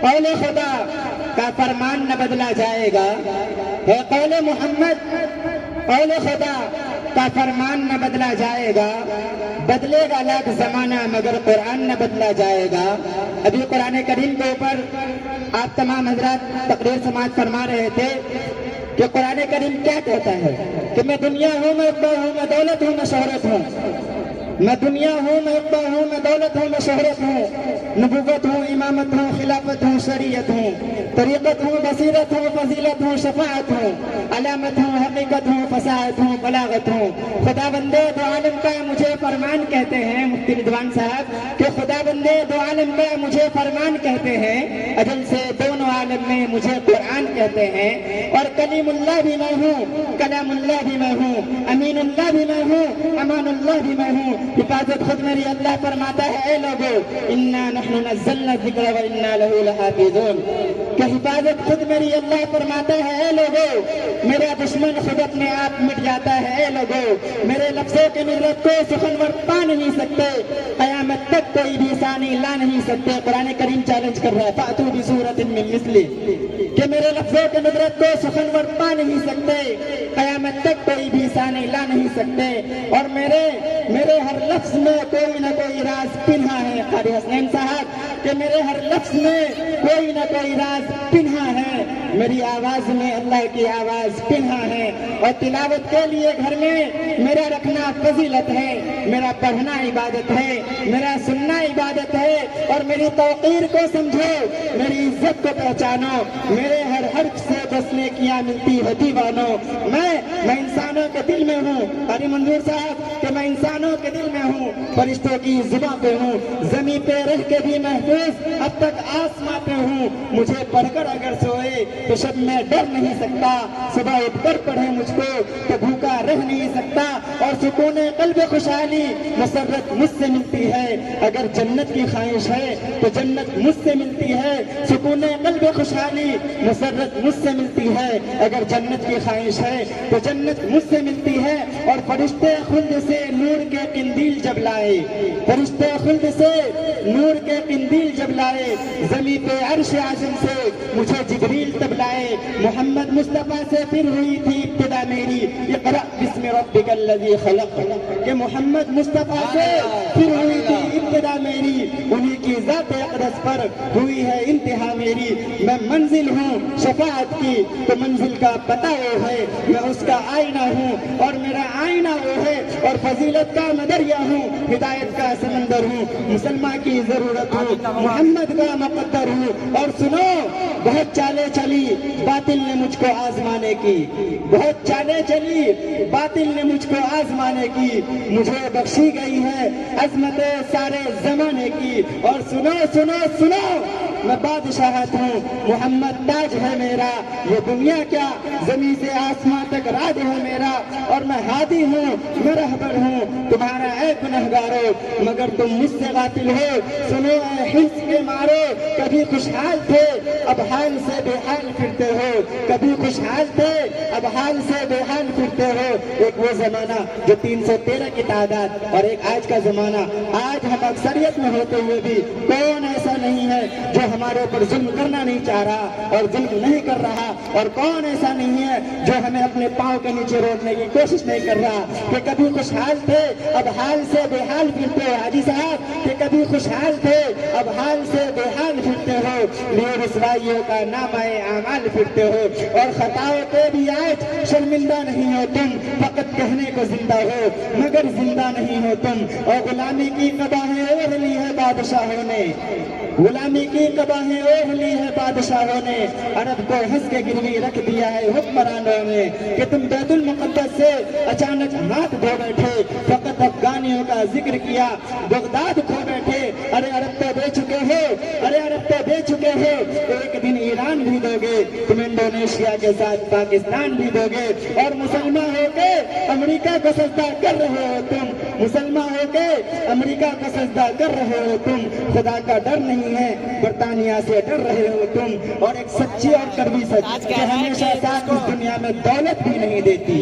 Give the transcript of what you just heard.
قول خدا کا فرمان نہ بدلا جائے گا، ہے قول محمد قول خدا کا فرمان نہ بدلا جائے گا، بدلے گا لاکھ زمانہ مگر قرآن نہ بدلا جائے گا۔ ابھی قرآن کریم کے اوپر آپ تمام حضرات تقریر سماعت فرما رہے تھے کہ قرآن کریم کیا کہتا ہے کہ میں دنیا ہوں، میں عقبہ ہوں، میں دولت ہوں، میں شہرت ہوں، میں دنیا ہوں، میں عقبہ ہوں، میں دولت ہوں، میں شہرت ہوں، نبوت ہوں، امامت ہوں، خلافت ہوں، شریعت ہوں، طریقت ہوں، بصیرت ہوں، فضیلت ہوں، شفاعت ہوں، علامت ہوں، حقیقت ہوں، فصاحت ہوں، بلاغت ہوں۔ خدا بندے دو عالم کا مجھے فرمان کہتے ہیں مفتی رضوان صاحب کہ خدا بندے دو عالم کا مجھے فرمان کہتے ہیں، اجل سے دونوں عالم میں مجھے قرآن کہتے ہیں، اور کلیم اللہ بھی میں ہوں، کلام اللہ بھی میں ہوں، امین اللہ بھی میں ہوں، امان اللہ بھی میں ہوں۔ حفاظت خود میری اللہ فرماتا ہے اے لوگو انا نحن نزلنا الذکر و انا لہ لحافظون، کہ حفاظت خود میری اللہ فرماتا ہے اے لوگو میرا دشمن خود اپنے آپ مٹ جاتا ہے، اے لوگو میرے لفظوں کے نصرت کو سخنور پا نہیں سکتے، قیامت تک کوئی بھی ثانی لا نہیں سکتے۔ قرآن کریم چیلنج کر رہا ہے فاتوا بسورۃ من مثلہ، کہ میرے لفظوں کے نصرت کو سخنور پا نہیں سکتے، قیامت تک کوئی بھی ثانی لا نہیں سکتے، اور میرے ہر لفظ میں کوئی نہ کوئی راز پنہا ہے۔ قاری حسنین صاحب کہ میرے ہر لفظ میں کوئی نہ کوئی راز پنہا ہے، میری آواز میں اللہ کی آواز پنہا ہے، اور تلاوت کے لیے گھر میں میرا رکھنا فضیلت ہے، میرا پڑھنا عبادت ہے، میرا سننا عبادت ہے، اور میری توقیر کو سمجھو، میری عزت کو پہچانو، میرے ہر حرف سے بس نیکیاں ملتی ہے دیوانوں۔ میں انسانوں کے دل میں ہوں، قاری منظور صاحب کہ میں انسانوں کے دل میں ہوں، فرشتوں کی زباں پہ ہوں، زمین پہ رہ کے بھی محفوظ، اب تک آسماں پہ ہوں، مجھے پڑھ کر اگر سوئے تو شب میں ڈر نہیں سکتا، صبح اٹھ کر پڑھے مجھ کو تو بھوکا رہ نہیں سکتا، اور سکون قلب خوشحالی مسرت مجھ سے ملتی ہے، اگر جنت کی خواہش ہے تو جنت مجھ سے ملتی ہے، سکون قلب خوشحالی مسرت مجھ سے ملتی ہے، اگر جنت کی خواہش ہے تو جنت مجھ سے ملتی ہے۔ اور فرشتے خلد سے نور کے قندیل جب لائے، فرشتے خلد سے نور کے قندیل جب لائے، زمین پہ عرش اعظم سے مجھے جبریل تب لائے، محمد مصطفیٰ سے پھر ہوئی تھی ابتدا میری، اقرأ بسم ربک الذی خلق، کہ محمد مصطفیٰ سے پھر ہوئی تھی ابتدا میری، انہی کی ذات اقدس پر ہوئی ہے انتہا میری۔ میں منزل ہوں شفاعت کی تو منزل کا پتہ وہ ہے، میں اس کا آئینہ ہوں اور میرا آئینہ وہ ہے، اور فضیلت کا میں دریا ہوں، ہدایت کا سمندر ہوں، مسلمان کی ضرورت ہوں، محمد کا مقدر ہوں۔ اور سنو بہت چالیں چلی باطل نے مجھ کو آزمانے کی، بہت چالیں چلی باطل نے مجھ کو آزمانے کی، مجھے بخشی گئی ہے عظمت سارے زمانے کی۔ اور سنو سنو سنو میں بادشاہت ہوں، محمد تاج ہے میرا، یہ دنیا کیا زمین سے آسمان تک راج ہے میرا، اور میں ہادی ہوں، میں رہبر ہوں تمہارا اے گنہگارو، مگر تم مجھ سے غافل ہو۔ سنو اے حرص کے مارو، کبھی خوشحال تھے اب حال سے بے حال پھرتے ہو، کبھی خوشحال تھے اب حال سے بے حال پھرتے ہو۔ ایک وہ زمانہ جو 313 کی تعداد اور ایک آج کا زمانہ، آج ہم اکثریت میں ہوتے ہوئے بھی کون ایسا نہیں ہے جو ہمارے اوپر ظلم کرنا نہیں چاہ رہا اور ظلم نہیں کر رہا، اور کون ایسا نہیں ہے جو ہمیں اپنے پاؤں کے نیچے روکنے کی کوشش نہیں کر رہا، کہ کبھی خوشحال تھے اب حال سے بے حال پھرتے ہو۔ حاجی صاحب کہ کبھی خوشحال تھے اب حال سے بے حال پھرتے ہو، لیے رسوائیوں کا نامہ اعمال پھرتے ہو، اور خطاؤں پہ بھی آج شرمندہ نہیں ہو تم، فقط کہنے کو زندہ ہو مگر زندہ نہیں ہو تم۔ اور غلامی کی قباہیں اوڑھ لی ہے بادشاہوں نے، غلامی کی قباہیں اوڑھ لی ہے بادشاہوں نے، عرب کو ہنس کے گروی رکھ دیا ہے حکمرانوں نے، کہ تم بیت المقدس سے اچانک ہاتھ دھو بیٹھے، فقط افغانیوں کا ذکر کیا بغداد کھو بیٹھے۔ ارے عرب تو دے چکے ہو، ارے عرب تو دے چکے ہو، ایک دن ایران بھی دو گے، تم انڈونیشیا کے ساتھ پاکستان بھی دو گے، اور مسلمان ہو کے امریکہ کو سجدہ کر رہے ہو تم، مسلمان ہو کے امریکہ کو سجدہ کر رہے ہو تم۔ خدا کا ڈر نہیں ہے، برطانیہ سے ڈر رہے ہو تم، اور ایک سچی اور کڑوی سچ کہ ہمیشہ ساتھ اس دنیا میں دولت بھی نہیں دیتی،